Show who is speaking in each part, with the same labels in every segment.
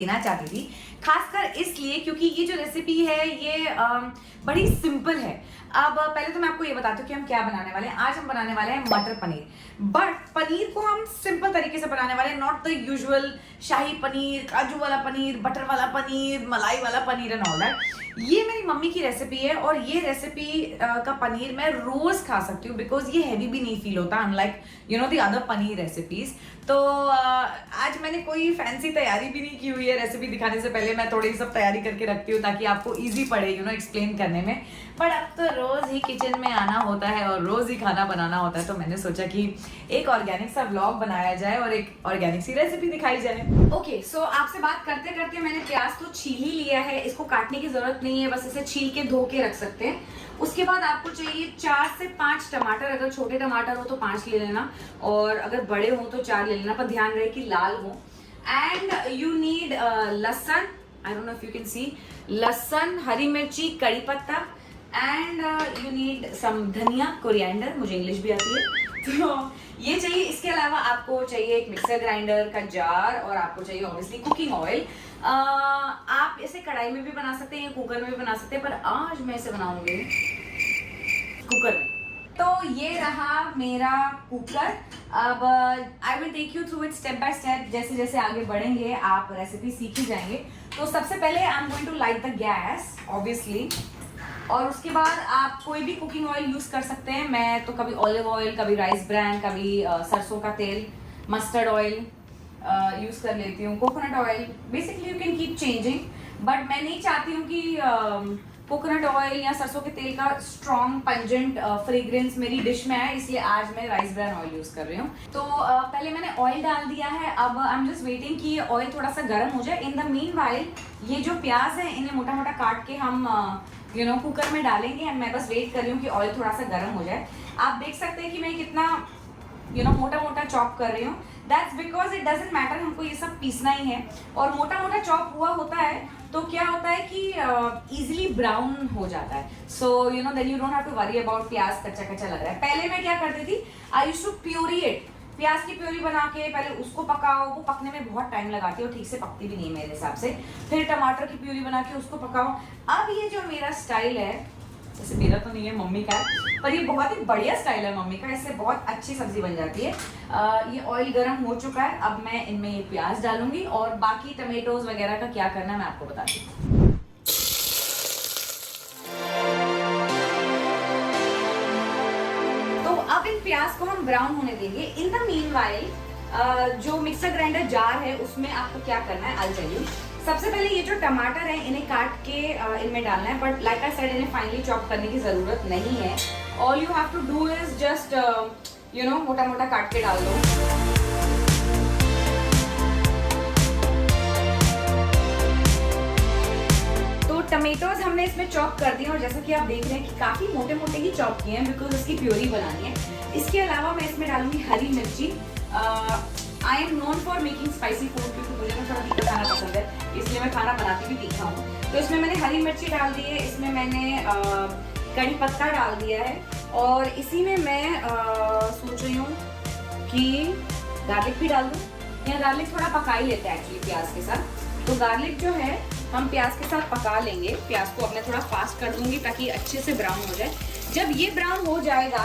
Speaker 1: देना चाहती थी, खासकर इसलिए क्योंकि ये जो रेसिपी है ये बड़ी सिंपल है। अब पहले तो मैं आपको ये बताती हूँ कि हम क्या बनाने वाले हैं। आज हम बनाने वाले हैं मटर पनीर, बट पनीर को हम सिंपल तरीके से बनाने वाले हैं, नॉट द यूजुअल शाही पनीर, काजू वाला पनीर, बटर वाला पनीर, मलाई वाला पनीर एंड ऑल दैट। ये मेरी मम्मी की रेसिपी है और ये रेसिपी का पनीर मैं रोज खा सकती हूँ बिकॉज ये हैवी भी नहीं फील होता, unlike you know the other paneer recipes. तो आज मैंने कोई फैंसी तैयारी भी नहीं की हुई है। रेसिपी दिखाने से पहले मैं थोड़ी सब तैयारी करके रखती हूँ ताकि आपको इजी पड़े यू नो एक्सप्लेन करने में। बट अब तो रोज ही किचन में आना होता है और रोज ही खाना बनाना होता है, तो मैंने सोचा कि एक ऑर्गेनिक सा व्लॉग बनाया जाए और एक ऑर्गेनिक सी रेसिपी दिखाई जाए। ओके, सो आपसे बात करते करते मैंने प्याज तो छील ही लिया है, इसको काटने की जरूरत नहीं है, बस इसे छील के धो के रख सकते हैं। उसके बाद आपको चाहिए 4 से 5 टमाटर। अगर छोटे टमाटर हो तो 5 ले लेना और अगर बड़े हो तो 4 ले लेना, पर ध्यान रहे कि लाल हो। एंड यू नीड लहसुन, I don't know if you can see, लहसुन, हरी मिर्ची, कड़ी पत्ता एंड यू नीड सम धनिया, कोरिएंडर, मुझे इंग्लिश भी आती है तो ये चाहिए। इसके अलावा आपको चाहिए एक मिक्सर ग्राइंडर का जार और आपको चाहिए ऑब्वियसली कुकिंग ऑयल। आप इसे कढ़ाई में भी बना सकते हैं, कुकर में भी बना सकते हैं, पर आज मैं इसे बनाऊंगी कुकर में। तो ये रहा मेरा कुकर। अब I will take you through it step by step. जैसे जैसे आगे बढ़ेंगे आप रेसिपी सीख ही जाएंगे। तो सबसे पहले I am going to light the gas obviously, और उसके बाद आप कोई भी कुकिंग ऑयल यूज कर सकते हैं। मैं तो कभी ऑलिव ऑयल, कभी राइस ब्रांड, कभी सरसों का तेल, मस्टर्ड ऑयल यूज कर लेती हूँ, coconut oil. Basically you can keep changing, but मैं नहीं चाहती हूँ कि कोकोनट ऑयल या सरसों के तेल का स्ट्रॉन्ग पंजेंट फ्रेग्रेंस मेरी डिश में है, इसलिए आज मैं राइस ब्रांड ऑयल यूज कर रही हूँ। तो पहले मैंने ऑयल डाल दिया है। अब आई एम जस्ट वेटिंग कि ऑयल थोड़ा सा गर्म हो जाए। इन द मीन वाइल ये जो प्याज है इन्हें मोटा मोटा काट के हम यू नो कुकर में डालेंगे एंड मैं बस वेट कर रही हूँ कि ऑयल थोड़ा सा गर्म हो जाए। आप देख सकते हैं कि मैं कितना यू नो मोटा मोटा चॉप कर रही हूँ। That's because it doesn't matter, हमको ये सब पीसना ही है। और मोटा मोटा चॉप हुआ होता है तो क्या होता है कि इजीली ब्राउन हो जाता है। So you know then you don't have to worry about प्याज कच्चा कच्चा लग रहा है। पहले मैं क्या करती थी, I used to puree it. प्याज की प्यूरी बना के पहले उसको पकाओ, वो पकने में बहुत टाइम लगाती है और ठीक से पकती भी नहीं मेरे हिसाब से। फिर टमाटर की प्यूरी बना के उसको पकाओ। अब ये जो मेरा स्टाइल है, जैसे मेरा तो नहीं है, मम्मी का है, पर ये बहुत ही बढ़िया स्टाइल है मम्मी का, इससे बहुत अच्छी सब्जी बन जाती है। ये ऑयल गर्म हो चुका है। अब मैं इनमें ये प्याज डालूंगी और बाकी टमेटोज वगैरह का क्या करना है मैं आपको बताती हूँ। अब इन प्याज को हम ब्राउन होने देंगे। इन द मीनवाइल जो मिक्सर ग्राइंडर जार है उसमें आपको क्या करना है, आई टेल यू। सबसे पहले ये जो टमाटर है इन्हें काट के इनमें डालना है, बट लाइक आई सेड इन्हें फाइनली चॉप करने की जरूरत नहीं है। All you have to do is just you know मोटा मोटा काट के डाल दो। टमेटोज हमने इसमें चॉप कर दिए और जैसा कि आप देख रहे हैं कि काफी मोटे मोटे ही चॉप किए हैं बिकॉज इसकी प्योरी बनानी है। इसके अलावा मैं इसमें डालूंगी हरी मिर्ची। I am known for making spicy food क्योंकि मुझे ना थोड़ा तीखा खाना पसंद है, इसलिए मैं खाना बनाती भी तीखा हूँ। तो इसमें मैंने हरी मिर्ची डाल दी है, इसमें मैंने कड़ी पत्ता डाल दिया है और इसी में मैं सोच रही हूँ कि गार्लिक भी डाल दूँ। या गार्लिक थोड़ा पका ही लेते हैं एक्चुअली प्याज के साथ। तो गार्लिक जो है हम प्याज के साथ पका लेंगे। प्याज को अब मैं थोड़ा फास्ट कर दूंगी ताकि अच्छे से ब्राउन हो जाए। जब ये ब्राउन हो जाएगा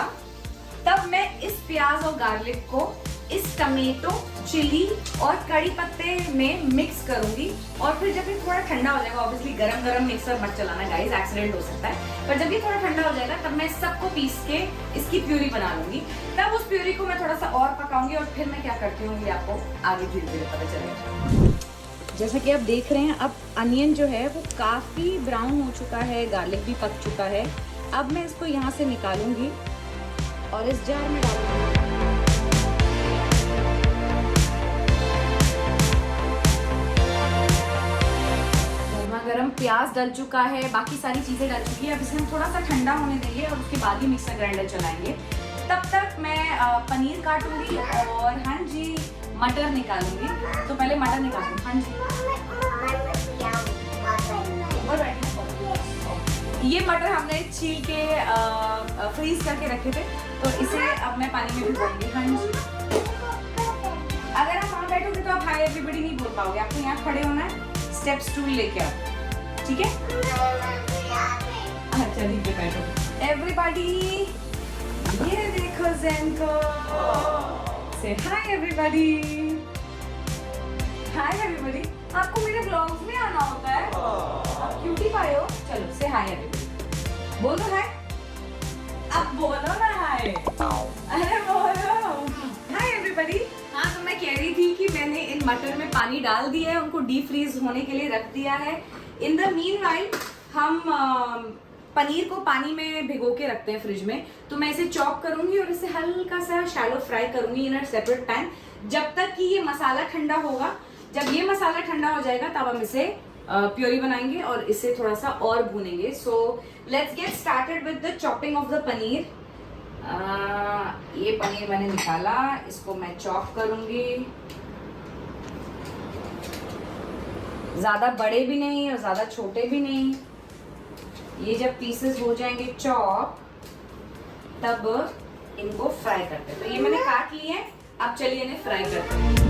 Speaker 1: तब मैं इस प्याज और गार्लिक को इस टमेटो, चिली और कड़ी पत्ते में मिक्स करूंगी। और फिर जब ये थोड़ा ठंडा हो जाएगा, ऑब्वियसली गरम गरम मिक्सर मत चलाना गाइस, एक्सीडेंट हो सकता है, पर जब ये थोड़ा ठंडा हो जाएगा तब मैं सबको पीस के इसकी प्यूरी बना लूंगी। तब उस प्यूरी को मैं थोड़ा सा और पकाऊंगी और फिर मैं क्या करती हूँ ये आपको आगे धीरे धीरे पता चलेगा। जैसा कि आप देख रहे हैं अब अनियन जो है वो काफ़ी ब्राउन हो चुका है, गार्लिक भी पक चुका है। अब मैं इसको यहाँ से निकालूंगी और इस जार में डालूंगी। गर्मा गर्म प्याज डल चुका है, बाकी सारी चीज़ें डल चुकी है। अब इसे हम थोड़ा सा ठंडा होने देंगे और उसके बाद ही मिक्सर ग्राइंडर चलाएंगे। तब तक मैं पनीर काटूंगी और हाँ जी मटर निकालूंगी। तो पहले मटर निकालूंगी। हाँ जी, ये मटर हमने छील के फ्रीज करके रखे थे, तो इसे अब मैं पानी में भिगोऊंगी। हाँ जी, अगर आप वहाँ बैठोगे तो आप हाई एवरीबडी नहीं बोल पाओगे, आपको यहाँ खड़े होना है, स्टेप स्टूल लेके आओ, ठीक है? अच्छा ठीक है, बैठो एवरीबडी। ये देखो ज़ेन को, से हाय एवरीबडी, हाय एवरीबडी। आपको मेरे ब्लॉग्स में आना होता है, आप क्यूटी पाए हो। चलो से हाय एवरीबडी, बोल दो हाय, अब बोलो ना हाय, अरे बोलो हाय एवरीबडी। हाँ तो मैं कह रही थी कि मैंने इन मटर में पानी डाल दिया है, उनको डीप फ्रीज होने के लिए रख दिया है। इन द मीनवाइल हम पनीर को पानी में भिगो के रखते हैं फ्रिज में, तो मैं इसे चॉप करूंगी और इसे हल्का सा शैलो फ्राई करूंगी इन अ सेपरेट पैन, जब तक कि ये मसाला ठंडा होगा। जब ये मसाला ठंडा हो जाएगा तब हम इसे प्योरी बनाएंगे और इसे थोड़ा सा और भूनेंगे। So let's get started with the chopping of the paneer. ये पनीर मैंने निकाला, इसको मैं चॉप करूंगी, ज्यादा बड़े भी नहीं और ज्यादा छोटे भी नहीं। ये जब पीसेस हो जाएंगे चॉप तब इनको फ्राई करते हैं। तो ये मैंने काट लिए हैं, अब चलिए इन्हें फ्राई करते हैं।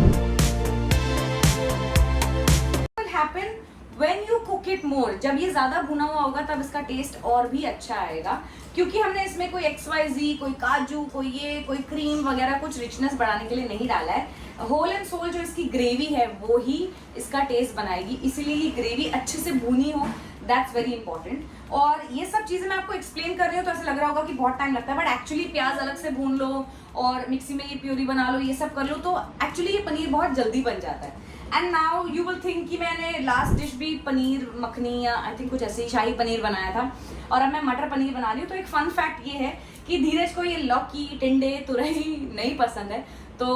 Speaker 1: Happen when you cook it more, जब ये ज्यादा भुना हुआ होगा तब इसका टेस्ट और भी अच्छा आएगा, क्योंकि हमने इसमें कोई XYZ, कोई काजू, कोई क्रीम वगैरह कुछ रिचनेस बढ़ाने के लिए नहीं डाला है। होल एंड सोल जो इसकी ग्रेवी है वो ही इसका टेस्ट बनाएगी, इसीलिए ये ग्रेवी अच्छे से भुनी हो, दैट्स वेरी इंपॉर्टेंट। और ये सब चीजें मैं आपको एक्सप्लेन कर रही हूँ तो ऐसा लग रहा होगा कि बहुत टाइम लगता है, बट एक्चुअली प्याज अलग से भून लो और मिक्सी में ये प्योरी बना लो, ये सब कर लो, तो एक्चुअली ये पनीर बहुत जल्दी बन जाता है। And now you will think कि मैंने लास्ट डिश भी पनीर मखनी या आई थिंक कुछ ऐसे ही शाही पनीर बनाया था और अब मैं मटर पनीर बना रही हूँ। तो एक फन फैक्ट ये है कि धीरज को ये लौकी, टिंडे, तुरई नहीं पसंद है, तो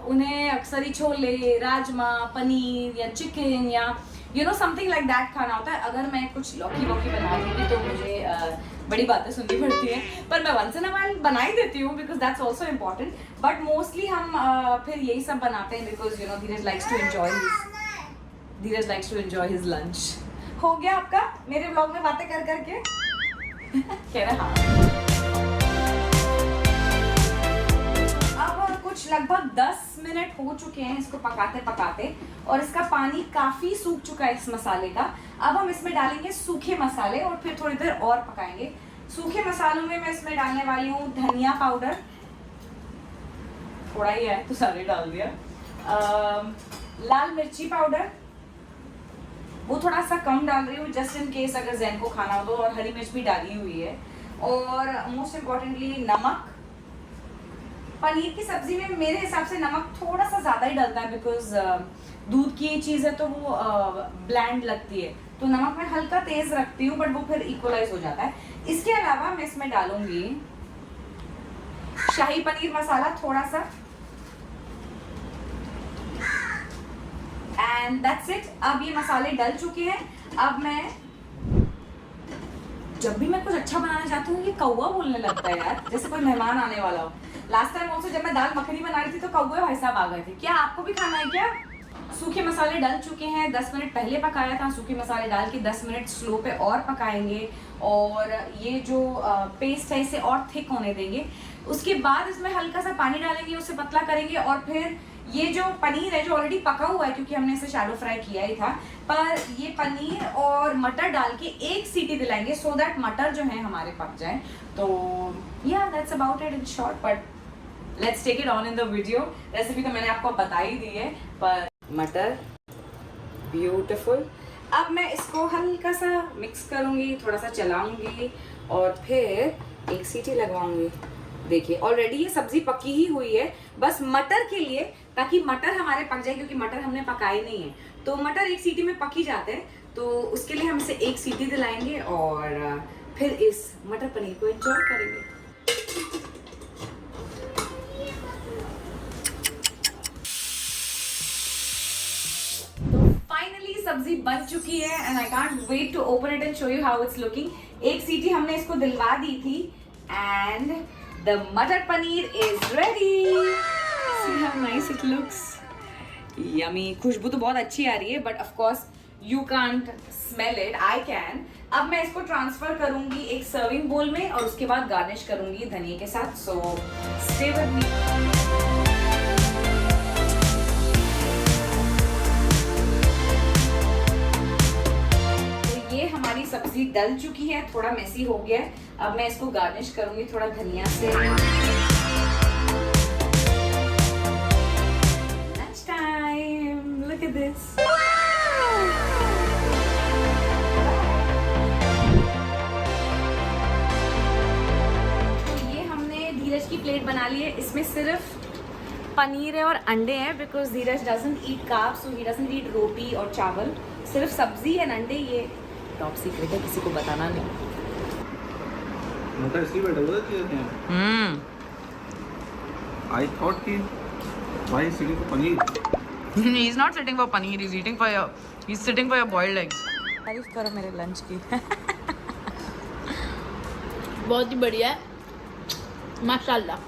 Speaker 1: उन्हें अक्सर ही छोले, राजमा, पनीर या चिकन या you know something like that खाना होता है। अगर मैं कुछ लौकी वोकी बना दूँगी तो मुझे बड़ी बातें सुननी पड़ती है, पर मैं वंस इन अ व्हाइल बना ही देती हूँ because that's also important. But mostly हम फिर यही सब बनाते हैं because you know Dheeraj likes to enjoy his lunch. हो गया आपका मेरे ब्लॉग में बातें कर करके कह रहा हाँ। अब कुछ लगभग 10 मिनट हो चुके हैं इसको पकाते पकाते और इसका पानी काफी सूख चुका है इस मसाले का। अब हम इसमें डालेंगे सूखे मसाले और फिर थोड़ी देर और पकाएंगे। सूखे मसालों में मैं इसमें डालने वाली हूँ धनिया पाउडर, थोड़ा ही है तो सारे डाल दिया, लाल मिर्ची पाउडर वो थोड़ा सा कम डाल रही हूँ जस्ट इन केस अगर ज़ैन को खाना हो तो, और हरी मिर्च भी डाली हुई है, और मोस्ट इम्पॉर्टेंटली नमक। पनीर की सब्जी में मेरे हिसाब से नमक थोड़ा सा ज़्यादा ही डलता है बिकॉज दूध की चीज़ है तो वो ब्लैंड लगती है, तो नमक मैं हल्का तेज रखती हूँ बट वो फिर इक्वलाइज हो जाता है। इसके अलावा मैं इसमें डालूंगी शाही पनीर मसाला थोड़ा सा, एंड दैट्स इट। अब ये मसाले डल चुके हैं। अब मैं जब भी मैं कुछ अच्छा बनाना चाहती हूँ ये कौवा बोलने लगता है यार, जैसे कोई मेहमान आने वाला हो। लास्ट टाइम ऑल्सो जब मैं दाल मखनी बना रही थी तो कौवे भाई साहब आ गए थे। क्या आपको भी खाना है क्या? सूखे मसाले डल चुके हैं, 10 मिनट पहले पकाया था, सूखे मसाले डाल के 10 मिनट स्लो पे और पकाएंगे और ये जो पेस्ट है इसे और थिक होने देंगे। उसके बाद इसमें हल्का सा पानी डालेंगे, उसे पतला करेंगे और फिर ये जो पनीर है जो ऑलरेडी पका हुआ है क्योंकि हमने इसे शैलो फ्राई किया ही था, पर ये पनीर और मटर डाल के एक सीटी दिलाएंगे सो दैट मटर जो है हमारे पक जाए। तो yeah that's about it in short, but let's take it on in the video. Recipe तो मैंने आपको बता ही दी है, पर मटर ब्यूटीफुल। अब मैं इसको हल्का सा मिक्स करूंगी, थोड़ा सा चलाऊंगी और फिर एक सीटी लगवाऊंगी। देखिए ऑलरेडी ये सब्जी पकी ही हुई है, बस मटर के लिए, ताकि मटर हमारे पक जाए क्योंकि मटर हमने पकाए नहीं है, तो मटर एक सीटी में पक ही जाते हैं, तो उसके लिए हम इसे एक सीटी दिलाएंगे और फिर इस मटर पनीर को एंजॉय करेंगे। तो फाइनली सब्जी बन चुकी है and I can't wait to open it and show you how it's looking. एक सीटी हमने इसको दिलवा दी थी and the matar paneer is ready. See how nice it looks. Yummy. खुशबू तो बहुत अच्छी आ रही है but of course you can't smell it. I can. अब मैं इसको ट्रांसफर करूंगी एक सर्विंग बोल में और उसके बाद गार्निश करूंगी धनिया के साथ. So stay with me. सब्जी डल चुकी है, थोड़ा मेसी हो गया है। अब मैं इसको गार्निश करूंगी थोड़ा धनिया से। Lunch time, look at this. Dheeraj की प्लेट बना ली है, इसमें सिर्फ पनीर है और अंडे हैं, because Dheeraj doesn't eat carbs, so he doesn't eat roti और चावल, सिर्फ सब्जी एंड अंडे। ये टॉप सीक्रेट है, किसी को बताना नहीं।
Speaker 2: मोटा इसलिए बैठा हुआ था। I thought कि why is sitting for paneer?
Speaker 3: He's not sitting for paneer. He's sitting for your boiled eggs.
Speaker 1: तारीफ करो मेरे लंच की।
Speaker 4: बहुत ही बढ़िया है, माशाल्लाह।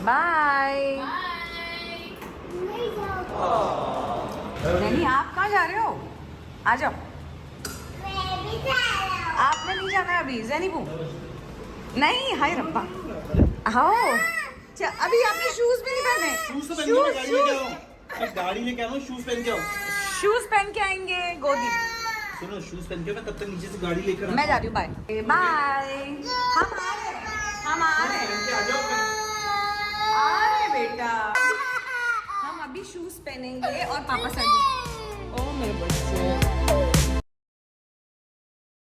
Speaker 1: बाय। नहीं, आप कहाँ जा रहे हो? आ जाओ। आपने नहीं जाना है अभी ज़ैनिबू? नहीं, हाय रब्बा। आओ। अभी आपने शूज भी नहीं पहने।
Speaker 2: गाड़ी में क्या हूँ, शूज पहन के आओ।
Speaker 1: शूज पहन के आएंगे गोदी।
Speaker 2: सुनो, शूज पहन के मैं तब तक नीचे से गाड़ी लेकर
Speaker 1: मैं जा रही हूँ, बाय बाय। हम आ रहे बेटा। हम अभी शूज पहनेंगे और पापा सर। ओ मेरे बच्चे।